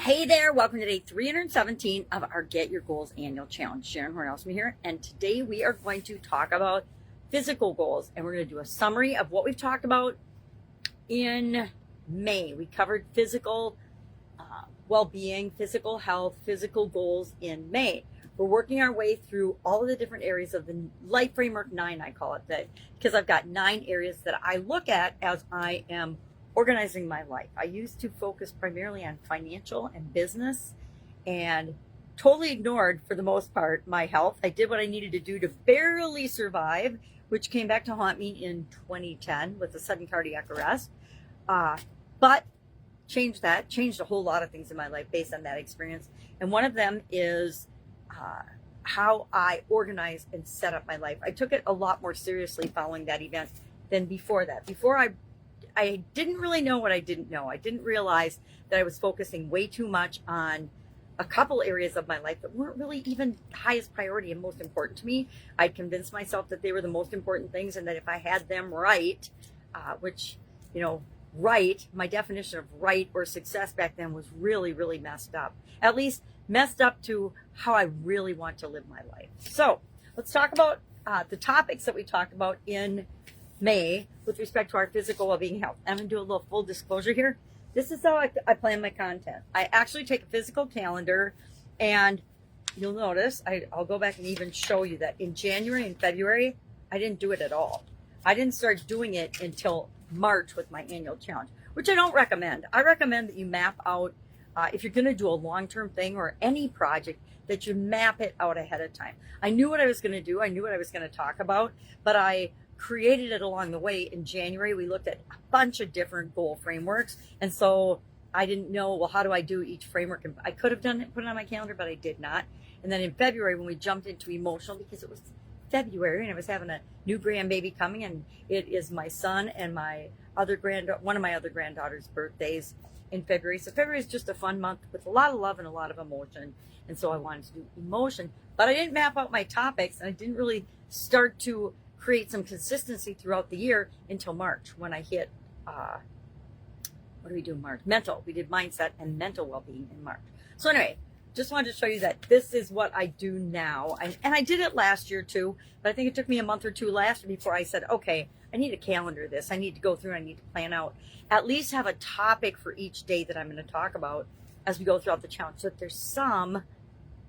Hey there, welcome to day 317 of our Get Your Goals annual challenge. Sharon Horne-Ellstrom here, and today we are going to talk about physical goals, and we're going to do a summary of what we've talked about in May. We covered physical well-being, physical health, physical goals in May. We're working our way through all of the different areas of the Life Framework 9, I call it that, because I've got 9 areas that I look at as I am organizing my life. I used to focus primarily on financial and business and totally ignored, for the most part, my health. I did what I needed to do to barely survive, which came back to haunt me in 2010 with a sudden cardiac arrest. But changed a whole lot of things in my life based on that experience. And one of them is how I organize and set up my life. I took it a lot more seriously following that event than before that. Before I didn't really know what I didn't know. I didn't realize that I was focusing way too much on a couple areas of my life that weren't really even highest priority and most important to me. I'd convinced myself that they were the most important things and that if I had them right, which, right, my definition of right or success back then was really, really messed up. At least messed up to how I really want to live my life. So let's talk about the topics that we talked about in May with respect to our physical well-being health. I'm going to do a little full disclosure here. This is how I plan my content. I actually take a physical calendar, and you'll notice, I'll go back and even show you that in January and February, I didn't do it at all. I didn't start doing it until March with my annual challenge, which I don't recommend. I recommend that you map out, if you're going to do a long-term thing or any project, that you map it out ahead of time. I knew what I was going to do. I knew what I was going to talk about, but I created it along the way. In January, we looked at a bunch of different goal frameworks. And so I didn't know, well, how do I do each framework? And I could have done it, put it on my calendar, but I did not. And then in February, when we jumped into emotional, because it was February and I was having a new grandbaby coming, and it is my son and one of my other granddaughters' birthdays in February. So February is just a fun month with a lot of love and a lot of emotion. And so I wanted to do emotion, but I didn't map out my topics, and I didn't really start to create some consistency throughout the year until March, when I hit, what do we do in March? Mental. We did mindset and mental well-being in March. So anyway, just wanted to show you that this is what I do now. And I did it last year too, but I think it took me a month or two last year before I said, okay, I need to calendar this. I need to go through, I need to plan out, at least have a topic for each day that I'm going to talk about as we go throughout the challenge, so that there's some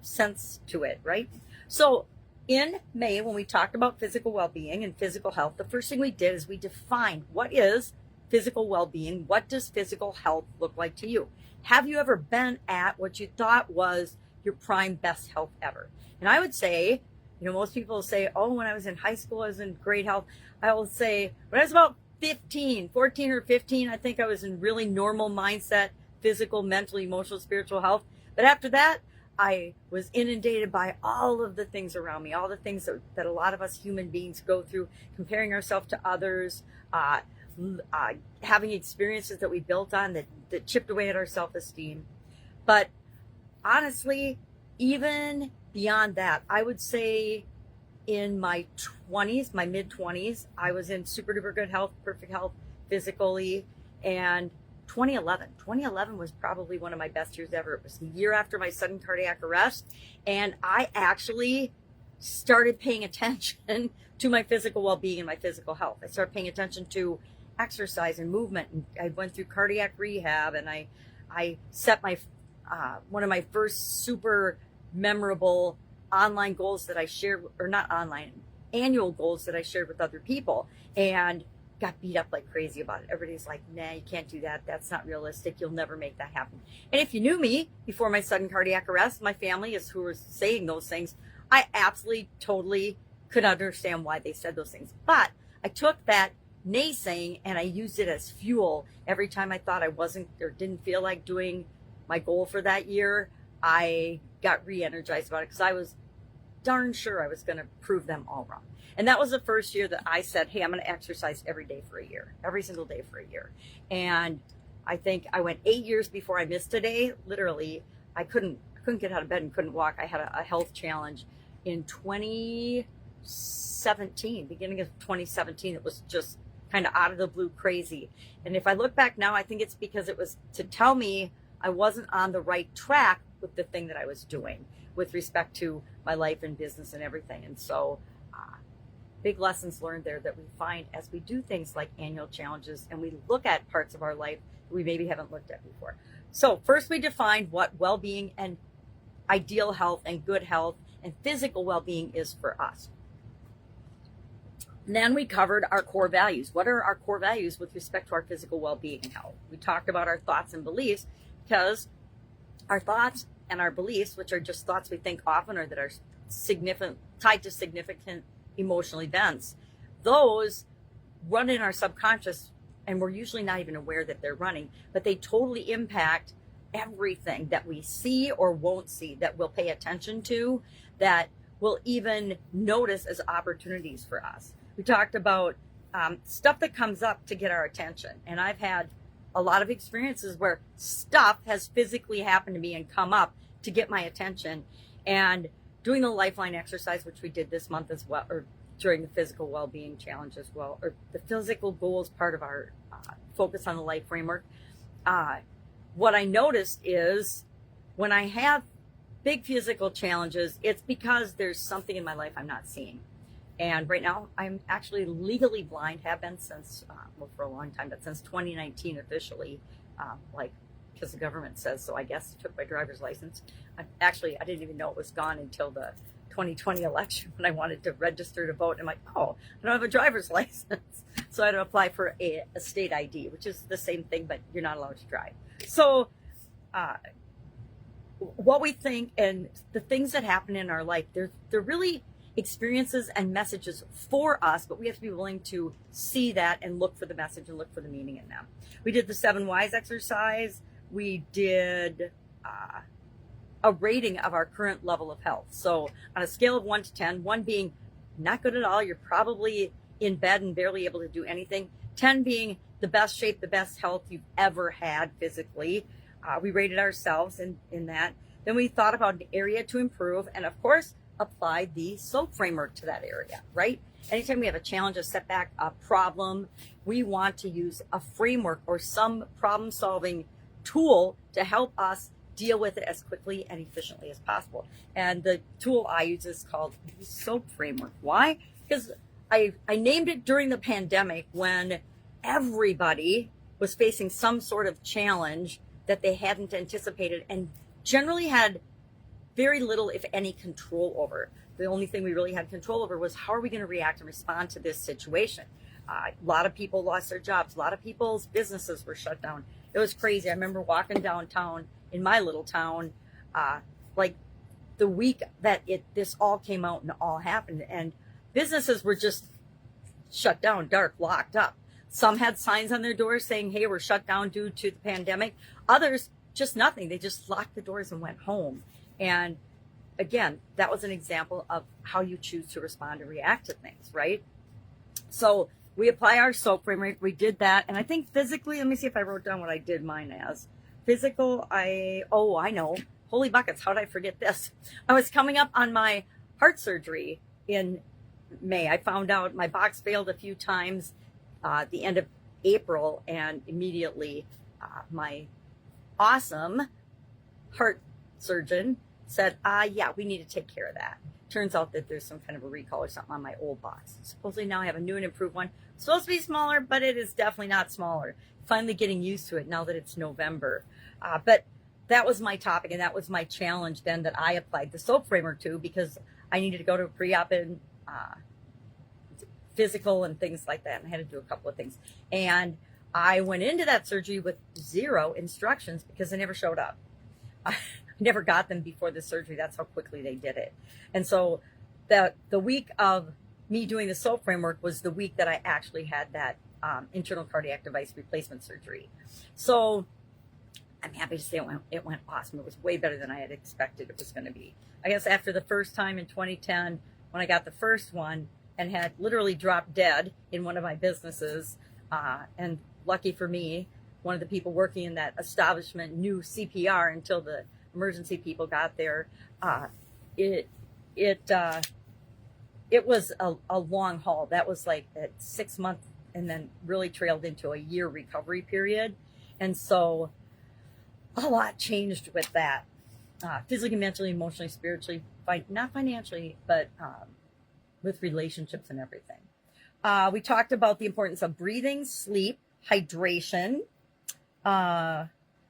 sense to it, right? So in May, when we talked about physical well-being and physical health, the first thing we did is we defined what is physical well-being. What does physical health look like to you? Have you ever been at what you thought was your prime best health ever? And I would say, most people say, oh, when I was in high school, I was in great health. I will say when I was about 14 or 15, I think I was in really normal mindset, physical, mental, emotional, spiritual health. But after that, I was inundated by all of the things around me, all the things that a lot of us human beings go through, comparing ourselves to others, having experiences that we built on that chipped away at our self-esteem. But honestly, even beyond that, I would say in my 20s, my mid-20s, I was in super duper good health, perfect health physically. And 2011 was probably one of my best years ever. It was the year after my sudden cardiac arrest, and I actually started paying attention to my physical well-being and my physical health. I started paying attention to exercise and movement, and I went through cardiac rehab, and I set my one of my first super memorable online goals that I shared, or not online, annual goals that I shared with other people, and got beat up like crazy about it. Everybody's like, nah, you can't do that. That's not realistic. You'll never make that happen. And if you knew me before my sudden cardiac arrest, my family is who was saying those things. I absolutely, totally could understand why they said those things. But I took that naysaying and I used it as fuel. Every time I thought I wasn't or didn't feel like doing my goal for that year, I got re-energized about it, because I was darn sure I was going to prove them all wrong. And that was the first year that I said, hey, I'm going to exercise every day for a year, every single day for a year. And I think I went 8 years before I missed a day. Literally, I couldn't get out of bed and couldn't walk. I had a health challenge in 2017, beginning of 2017. It was just kind of out of the blue crazy. And if I look back now, I think it's because it was to tell me I wasn't on the right track with the thing that I was doing with respect to my life and business and everything. And so big lessons learned there that we find as we do things like annual challenges and we look at parts of our life that we maybe haven't looked at before. So first we defined what well-being and ideal health and good health and physical well-being is for us. And then we covered our core values. What are our core values with respect to our physical well-being and health? We talked about our thoughts and beliefs because our thoughts and our beliefs, which are just thoughts we think often or that are tied to significant emotional events, those run in our subconscious and we're usually not even aware that they're running, but they totally impact everything that we see or won't see, that we'll pay attention to, that we'll even notice as opportunities for us. We talked about stuff that comes up to get our attention. And I've had a lot of experiences where stuff has physically happened to me and come up to get my attention. And doing the Lifeline exercise, which we did this month as well, or during the physical well-being challenge as well, or the physical goals part of our focus on the life framework. What I noticed is when I have big physical challenges, it's because there's something in my life I'm not seeing. And right now I'm actually legally blind, have been since, for a long time, but since 2019 officially, because the government says so. I guess took my driver's license. I didn't even know it was gone until the 2020 election when I wanted to register to vote. I'm like, oh, I don't have a driver's license. So I had to apply for a state ID, which is the same thing, but you're not allowed to drive. So what we think and the things that happen in our life, they're really experiences and messages for us, but we have to be willing to see that and look for the message and look for the meaning in them. We did the 7 whys exercise. We did a rating of our current level of health. So on a scale of 1 to 10, 1 being not good at all, you're probably in bed and barely able to do anything, 10 being the best shape, the best health you've ever had physically. We rated ourselves in that. Then we thought about an area to improve and, of course, applied the SOAP framework to that area, right? Anytime we have a challenge, a setback, a problem, we want to use a framework or some problem-solving tool to help us deal with it as quickly and efficiently as possible. And the tool I use is called the SOAP framework. Why? Because I named it during the pandemic when everybody was facing some sort of challenge that they hadn't anticipated and generally had very little, if any, control over. The only thing we really had control over was how are we going to react and respond to this situation. A lot of people lost their jobs. A lot of people's businesses were shut down. It was crazy. I remember walking downtown in my little town, like the week that this all came out and all happened, and businesses were just shut down, dark, locked up. Some had signs on their doors saying, hey, we're shut down due to the pandemic. Others, just nothing. They just locked the doors and went home. And again, that was an example of how you choose to respond and react to things, right? So we apply our SOAP framework. We did that. And I think physically, let me see if I wrote down what I did mine as. Physical, I know. Holy buckets, how did I forget this? I was coming up on my heart surgery in May. I found out my box failed a few times at the end of April, and immediately my awesome heart surgeon said, yeah, we need to take care of that. Turns out that there's some kind of a recall or something on my old box. Supposedly now I have a new and improved one. It's supposed to be smaller, but it is definitely not smaller. Finally getting used to it now that it's November. But that was my topic, and that was my challenge then that I applied the SOAP framework to, because I needed to go to a pre-op and physical and things like that, and I had to do a couple of things. And I went into that surgery with 0 instructions because they never showed up. I never got them before the surgery. That's how quickly they did it. And so the week of me doing the SOAP framework was the week that I actually had that internal cardiac device replacement surgery. So I'm happy to say it went awesome. It was way better than I had expected it was going to be. I guess after the first time in 2010, when I got the first one and had literally dropped dead in one of my businesses, and lucky for me, one of the people working in that establishment knew CPR until the emergency people got there. It was a long haul. That was like a 6 month and then really trailed into a year recovery period. And so a lot changed with that. Physically, mentally, emotionally, spiritually, not financially, but with relationships and everything. We talked about the importance of breathing, sleep, hydration,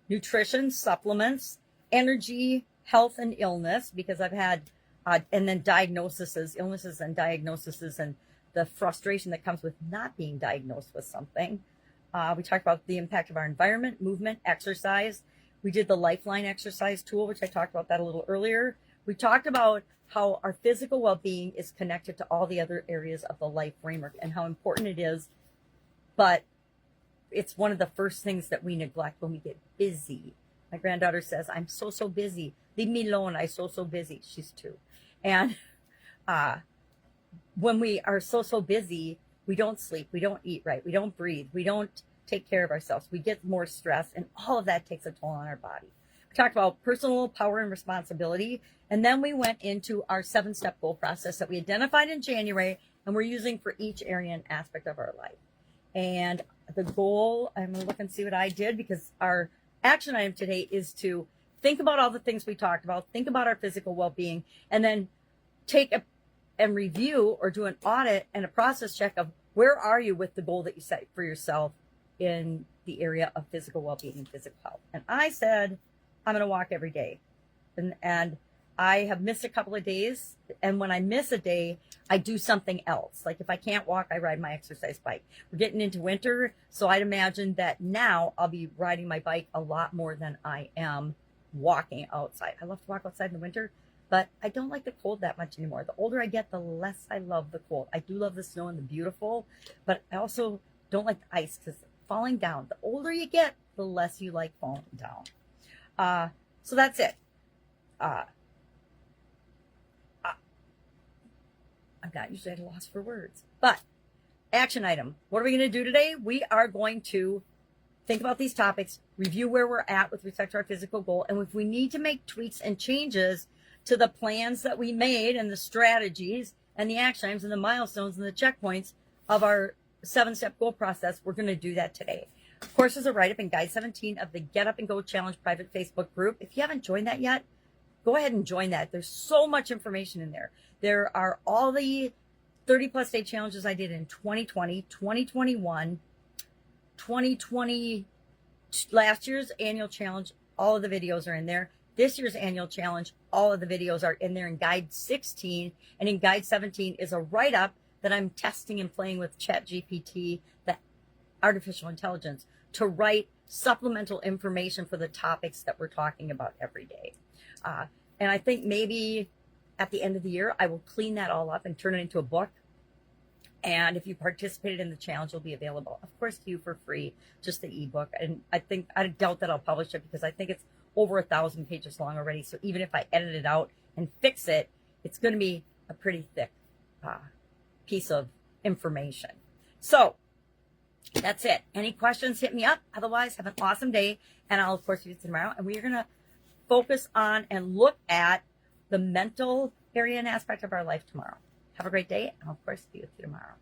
nutrition, supplements, energy, health, and illness, because I've had, and then illnesses and diagnoses, and the frustration that comes with not being diagnosed with something. We talked about the impact of our environment, movement, exercise. We did the Lifeline exercise tool, which I talked about that a little earlier. We talked about how our physical well-being is connected to all the other areas of the life framework and how important it is. But it's one of the first things that we neglect when we get busy. My granddaughter says, I'm so busy. Leave me alone. I'm so busy. She's 2. And when we are so busy, we don't sleep. We don't eat right. We don't breathe. We don't take care of ourselves. We get more stress, and all of that takes a toll on our body. We talked about personal power and responsibility, and then we went into our 7-step goal process that we identified in January, and we're using for each area and aspect of our life. And the goal, I'm going to look and see what I did, because our action item today is to think about all the things we talked about, think about our physical well-being, and then take and review or do an audit and a process check of where are you with the goal that you set for yourself in the area of physical well-being and physical health. And I said, I'm going to walk every day. And I have missed a couple of days. And when I miss a day, I do something else. Like if I can't walk, I ride my exercise bike. We're getting into winter, so I'd imagine that now I'll be riding my bike a lot more than I am walking outside. I love to walk outside in the winter, but I don't like the cold that much anymore. The older I get, the less I love the cold. I do love the snow and the beautiful, but I also don't like the ice because falling down. The older you get, the less you like falling down. So that's it. I'm not usually at a loss for words, but action item. What are we going to do today? We are going to think about these topics, review where we're at with respect to our physical goal, and if we need to make tweaks and changes to the plans that we made and the strategies and the action items and the milestones and the checkpoints of our 7-step goal process, we're going to do that today. Of course, there's a write-up in Guide 17 of the Get Up and Go Challenge private Facebook group. If you haven't joined that yet, go ahead and join that. There's so much information in there. There are all the 30-plus day challenges I did in 2020, 2021, 2020, last year's annual challenge. All of the videos are in there. This year's annual challenge, all of the videos are in there in Guide 16. And in Guide 17 is a write-up that I'm testing and playing with ChatGPT, the artificial intelligence, to write supplemental information for the topics that we're talking about every day. And I think maybe at the end of the year, I will clean that all up and turn it into a book. And if you participated in the challenge, it'll be available, of course, to you for free, just the ebook. And I doubt that I'll publish it because I think it's over 1,000 pages long already. So even if I edit it out and fix it, it's going to be a pretty thick piece of information. So that's it. Any questions, hit me up. Otherwise, have an awesome day. And I'll, of course, see you tomorrow. And we are going to focus on and look at the mental area and aspect of our life tomorrow. Have a great day. And I'll, of course, be with you tomorrow.